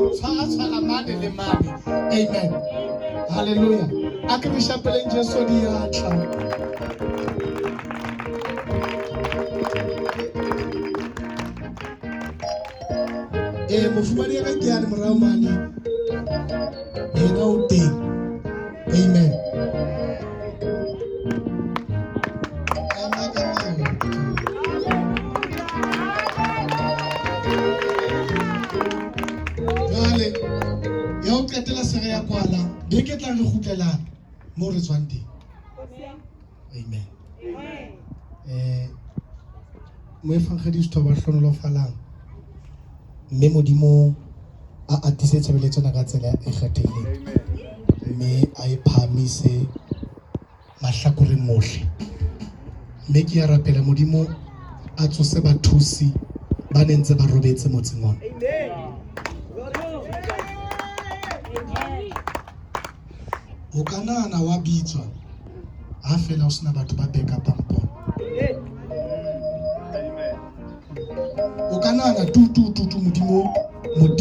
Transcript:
tshwara mane le mane. Amen. Hallelujah. A ke re shapeleng Jesu diatla. Mofumane ya ka ke a le morao mane. Yena o teng. Amen. Jale, ya o qetela sere ya kwala, beke tla re kgutlela mo re tswang teng. Amen. Moefangedisto ba hlonolofalang, mme Modimo a atise tshebeletso ka tsela e kgethehileng, mme a e phahamise mahlakoreng mohle. Mme ke a rapela Modimo a tsose bathusi ba ne ntse ba robetse motseng ona. O ka nahana wa bitswa ha fela o sena batho ba back-upang mpona. O ka nahana tu Modimo